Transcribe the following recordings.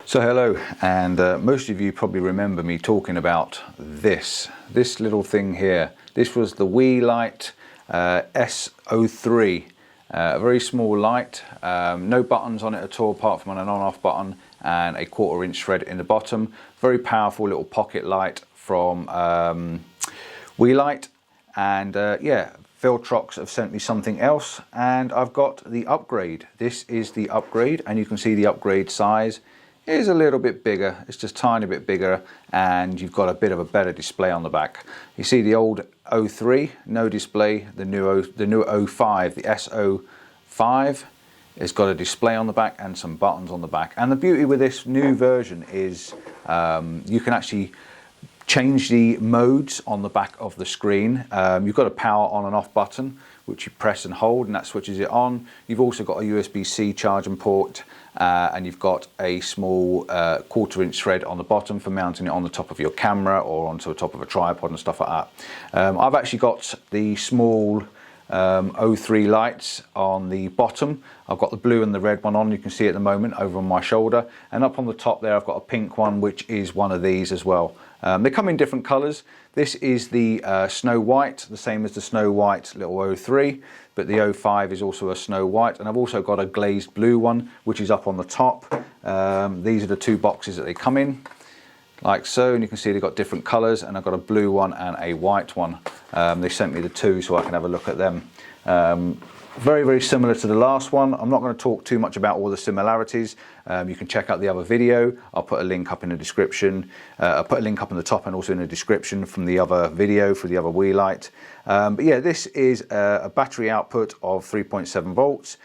So hello, and most of you probably remember me talking about this little thing here. This was the Weeylite S03, a very small light, no buttons on it at all apart from an on-off button and a 1/4 inch thread in the bottom. Very powerful little pocket light from Weeylite, and yeah, Viltrox have sent me something else, and I've got the upgrade. This is the upgrade, and you can see the upgrade size is a little bit bigger. It's just a tiny bit bigger, and you've got a bit of a better display on the back. You see the old 03, no display. The new 05, the S05, has got a display on the back and some buttons on the back. And the beauty with this new version is you can actually change the modes on the back of the screen. You've got a power on and off button, which you press and hold, and that switches it on. You've also got a USB-C charging port, and you've got a small 1/4 inch thread on the bottom for mounting it on the top of your camera or onto the top of a tripod and stuff like that. I've actually got the small 03 lights on the bottom. I've got the blue and the red one on, you can see at the moment over on my shoulder, and up on the top there I've got a pink one, which is one of these as well. They come in different colours. This is the Snow White, the same as the Snow White little 03, but the 05 is also a Snow White, and I've also got a glazed blue one, which is up on the top. These are the two boxes that they come in, like so, and you can see they've got different colours, and I've got a blue one and a white one. They sent me the two so I can have a look at them. Very, very similar to the last one. I'm not going to talk too much about all the similarities. You can check out the other video. I'll put a link up in the description. I'll put a link up in the top and also in the description from the other video for the other Weeylite. But yeah, this is a battery output of 3.7 volts,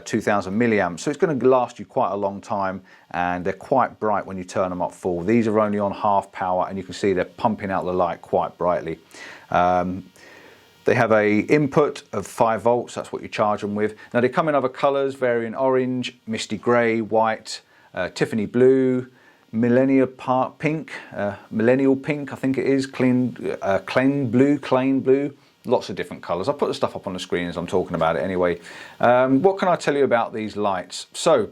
2000 milliamps. So it's going to last you quite a long time, and they're quite bright when you turn them up full. These are only on half power, and you can see they're pumping out the light quite brightly. They have a input of 5 volts, that's what you charge them with. Now they come in other colours, varying orange, misty grey, white, Tiffany blue, millennial pink, I think it is, clean blue, lots of different colours. I'll put the stuff up on the screen as I'm talking about it anyway. What can I tell you about these lights? So,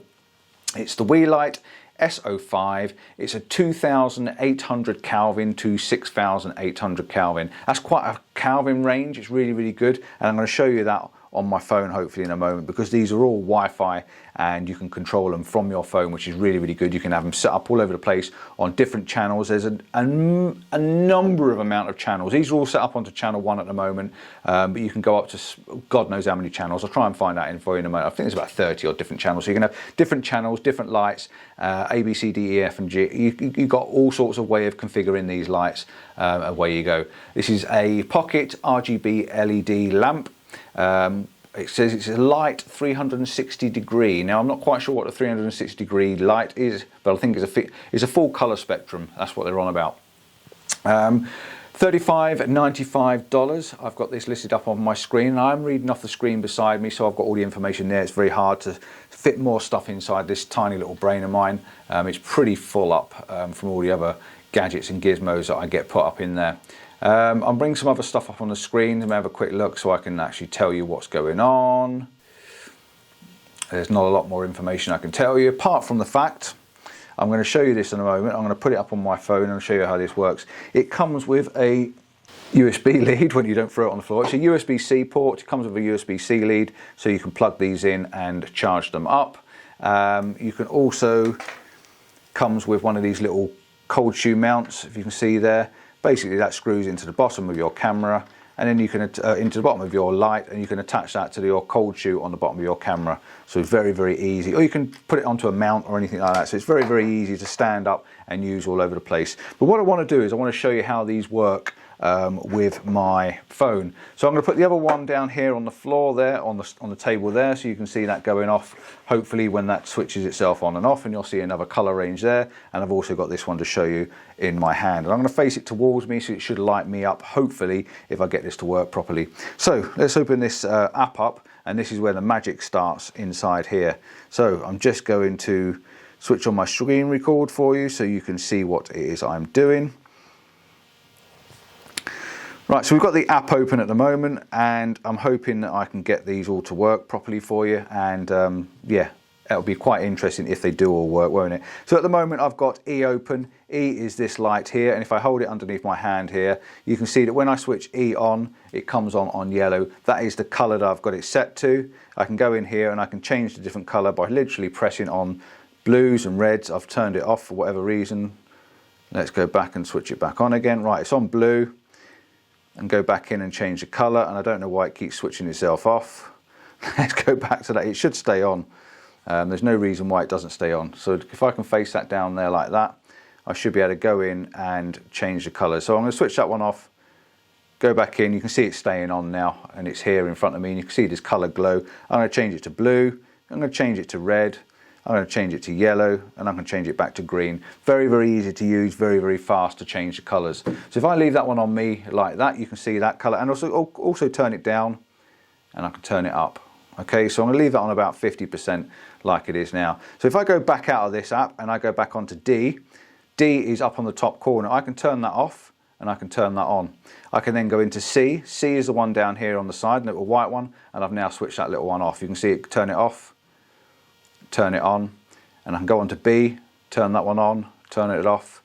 it's the Weeylite S05. It's a 2800 Kelvin to 6800 Kelvin. That's quite a Kelvin range. It's really, really good, and I'm going to show you that on my phone hopefully in a moment, because these are all Wi-Fi and you can control them from your phone, which is really, really good. You can have them set up all over the place on different channels. There's a number of amount of channels. These are all set up onto channel 1 at the moment, but you can go up to God knows how many channels. I'll try and find that info in a moment. I think there's about 30 odd different channels. So you can have different channels, different lights, A, B, C, D, E, F and G. You've got all sorts of way of configuring these lights. Away you go. This is a pocket RGB LED lamp. It says it's a light 360 degree. Now I'm not quite sure what a 360 degree light is, but I think it's a full colour spectrum. That's what they're on about. $35.95. I've got this listed up on my screen, and I'm reading off the screen beside me, so I've got all the information there. It's very hard to fit more stuff inside this tiny little brain of mine. It's pretty full up from all the other gadgets and gizmos that I get put up in there. I'll bring some other stuff up on the screen and have a quick look so I can actually tell you what's going on. There's not a lot more information I can tell you, apart from the fact I'm going to show you this in a moment. I'm going to put it up on my phone and show you how this works. It comes with a USB lead when you don't throw it on the floor. It's a USB-C port. It comes with a USB-C lead, so you can plug these in and charge them up. You can also, comes with one of these little cold shoe mounts, if you can see there. Basically that screws into the bottom of your camera, and then you can into the bottom of your light, and you can attach that to your cold shoe on the bottom of your camera. So it's very, very easy. Or you can put it onto a mount or anything like that. So it's very, very easy to stand up and use all over the place. But what I want to do is I want to show you how these work with my phone. So I'm going to put the other one down here on the floor there, on the table there, so you can see that going off hopefully when that switches itself on and off, and you'll see another color range there. And I've also got this one to show you in my hand, and I'm going to face it towards me, so it should light me up hopefully if I get this to work properly. So let's open this app up, and this is where the magic starts inside here. So I'm just going to switch on my screen record for you so you can see what it is I'm doing. Right, so we've got the app open at the moment, and I'm hoping that I can get these all to work properly for you, and yeah, It'll be quite interesting if they do all work, won't it? So at the moment I've got E open. E is this light here, and if I hold it underneath my hand here, you can see that when I switch E on, it comes on yellow. That is the color that I've got it set to. I can go in here and I can change the different color by literally pressing on blues and reds. I've turned it off for whatever reason. Let's go back and switch it back on again. Right, it's on blue, and go back in and change the color, and I don't know why it keeps switching itself off. Let's go back to that. It should stay on. There's no reason why it doesn't stay on. So if I can face that down there like that, I should be able to go in and change the color. So I'm going to switch that one off, go back in. You can see it's staying on now, and it's here in front of me, and you can see this color glow. I'm going to change it to blue, I'm going to change it to red, I'm going to change it to yellow, and I'm going to change it back to green. Very, very easy to use, very, very fast to change the colors. So if I leave that one on me like that, you can see that color, and also turn it down, and I can turn it up. Okay, so I'm going to leave that on about 50% like it is now. So if I go back out of this app and I go back onto D, D is up on the top corner. I can turn that off and I can turn that on. I can then go into C. C is the one down here on the side, the little white one, and I've now switched that little one off. You can see it, turn it off, turn it on, and I can go on to B, turn that one on, turn it off,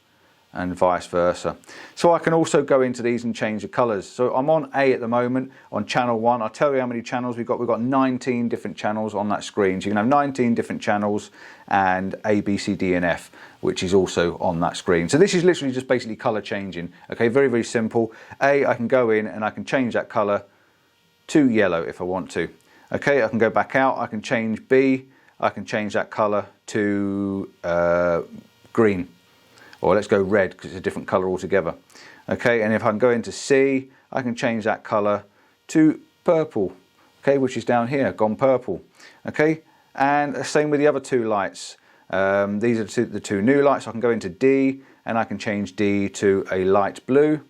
and vice versa. So I can also go into these and change the colors. So I'm on A at the moment on channel 1. I'll tell you how many channels we've got. We've got 19 different channels on that screen. So you can have 19 different channels and A, B, C, D, and F, which is also on that screen. So this is literally just basically color changing. Okay, very, very simple. A, I can go in and I can change that color to yellow if I want to. Okay, I can go back out. I can change B. I can change that color to green. Or let's go red because it's a different color altogether. Okay, and if I can go into C, I can change that color to purple, okay, which is down here, gone purple. Okay, and the same with the other two lights. These are the two new lights. I can go into D and I can change D to a light blue,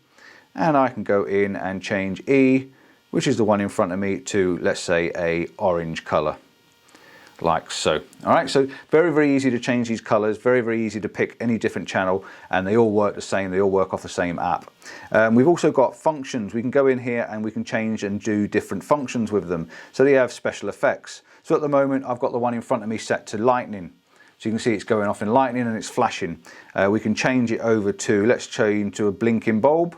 and I can go in and change E, which is the one in front of me, to, let's say, a orange color. Like so. All right, so very, very easy to change these colors, very, very easy to pick any different channel, and they all work the same. They all work off the same app. We've also got functions. We can go in here and we can change and do different functions with them. So they have special effects. So at the moment, I've got the one in front of me set to lightning. So you can see it's going off in lightning and it's flashing. We can change it over to, let's change to a blinking bulb.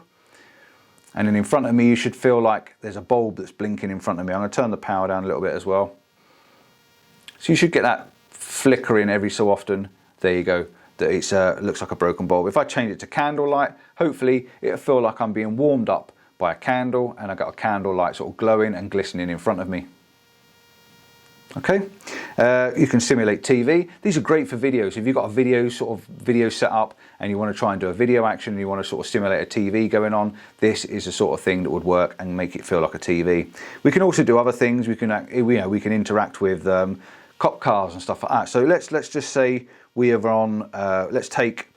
And then in front of me, you should feel like there's a bulb that's blinking in front of me. I'm going to turn the power down a little bit as well. So you should get that flickering every so often. There you go. That it looks like a broken bulb. If I change it to candlelight, hopefully it'll feel like I'm being warmed up by a candle, and I've got a candle light sort of glowing and glistening in front of me. Okay, you can simulate TV. These are great for videos. If you've got a video set up and you want to try and do a video action and you want to sort of simulate a TV going on, this is the sort of thing that would work and make it feel like a TV. We can also do other things. We can, we can interact with cop cars and stuff like that. So let's just say we are on, let's take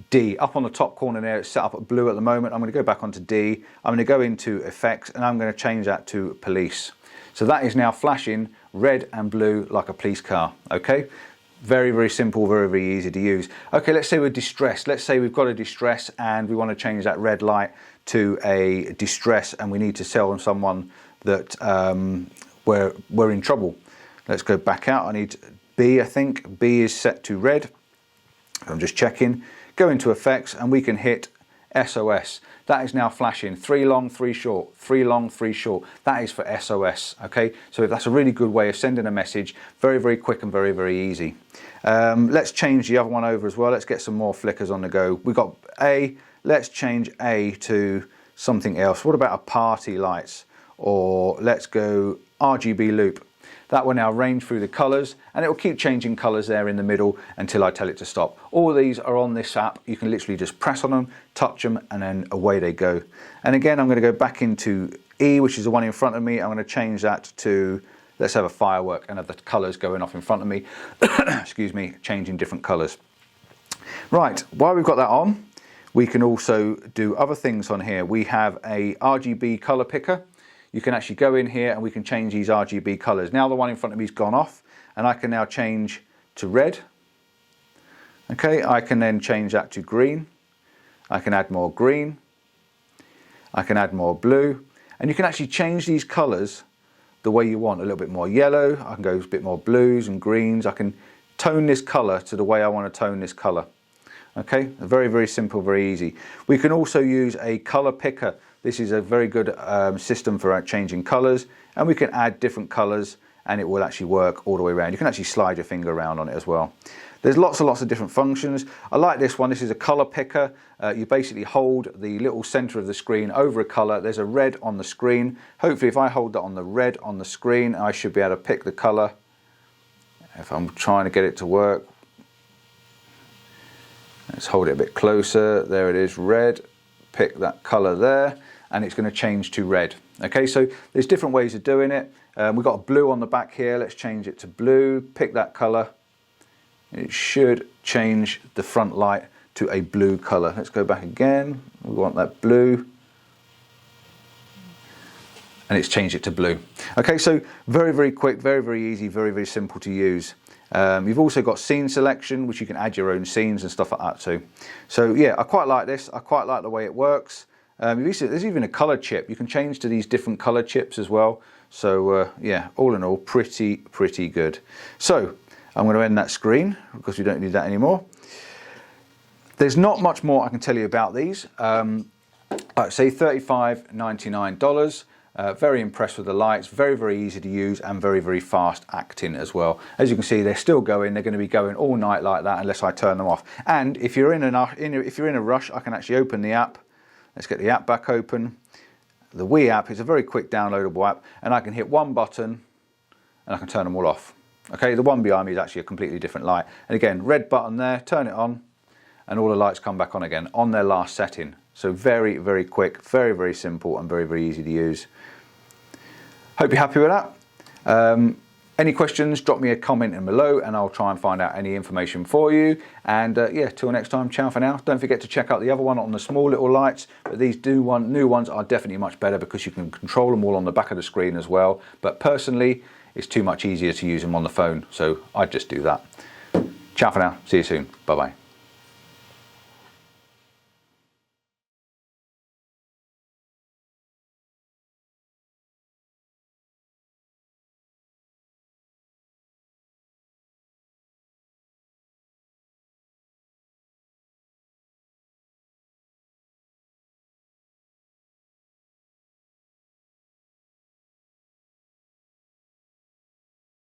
D. Up on the top corner there, it's set up at blue at the moment. I'm going to go back onto D. I'm going to go into effects and I'm going to change that to police. So that is now flashing red and blue like a police car. Okay, very, very simple, very, very easy to use. Okay, let's say we're distressed. Let's say we've got a distress and we want to change that red light to a distress, and we need to tell someone that we're in trouble. Let's go back out. I need B, I think. B is set to red. I'm just checking. Go into effects and we can hit SOS. That is now flashing 3 long, 3 short, 3 long, 3 short. That is for SOS. Okay, so that's a really good way of sending a message. Very, very quick and very, very easy. Let's change the other one over as well. Let's get some more flickers on the go. We've got A. Let's change A to something else. What about a party lights? Or let's go RGB loop. That will now range through the colors, and it will keep changing colors there in the middle until I tell it to stop. All of these are on this app. You can literally just press on them, touch them, and then away they go. And again, I'm going to go back into E, which is the one in front of me. I'm going to change that to, let's have a firework and have the colors going off in front of me. Excuse me, changing different colors. Right, while we've got that on, we can also do other things on here. We have a RGB color picker. You can actually go in here and we can change these RGB colors. Now the one in front of me has gone off, and I can now change to red. Okay, I can then change that to green. I can add more green. I can add more blue. And you can actually change these colors the way you want. A little bit more yellow, I can go a bit more blues and greens. I can tone this color to the way I want to tone this color. Okay, very, very simple, very easy. We can also use a color picker. This is a very good system for changing colors, and we can add different colors and it will actually work all the way around. You can actually slide your finger around on it as well. There's lots and lots of different functions. I like this one. This is a color picker. You basically hold the little center of the screen over a color. There's a red on the screen. Hopefully if I hold that on the red on the screen, I should be able to pick the color. If I'm trying to get it to work, let's hold it a bit closer. There it is, red. Pick that color there and it's going to change to red. Okay, so there's different ways of doing it. We've got a blue on the back here. Let's change it to blue. Pick that color. It should change the front light to a blue color. Let's go back again. We want that blue. And it's changed it to blue. Okay, so very, very quick, very, very easy, very, very simple to use. You've also got scene selection, which you can add your own scenes and stuff like that too. So yeah, I quite like this. I quite like the way it works. There's even a color chip. You can change to these different color chips as well. So yeah, all in all, pretty good. So I'm going to end that screen because we don't need that anymore. There's not much more I can tell you about these. Like say $35.99. Very impressed with the lights, very, very easy to use and very, very fast acting as well. As you can see, they're still going. They're going to be going all night like that unless I turn them off. And if you're in a rush, I can actually open the app. Let's get the app back open. The Wii app is a very quick downloadable app, and I can hit one button and I can turn them all off. Okay, the one behind me is actually a completely different light. And again, red button there, turn it on, and all the lights come back on again on their last setting. So very, very quick, very, very simple and very, very easy to use. Hope you're happy with that. Any questions, drop me a comment in below and I'll try and find out any information for you. And yeah, till next time, ciao for now. Don't forget to check out the other one on the small little lights, but these new ones are definitely much better because you can control them all on the back of the screen as well. But personally, it's too much easier to use them on the phone, so I just do that. Ciao for now, see you soon, bye bye.